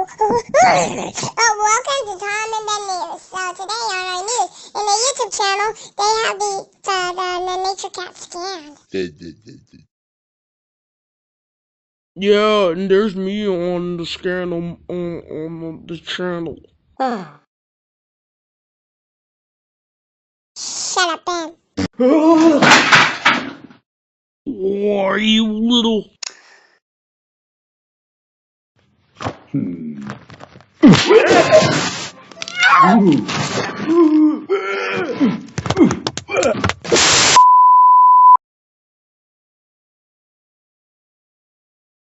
Welcome to Tom and Ben News. So today on our news, in the YouTube channel, they have the Nature Cat scan. Yeah, and there's me on the scan on the channel. Shut up, Ben. Why, you little...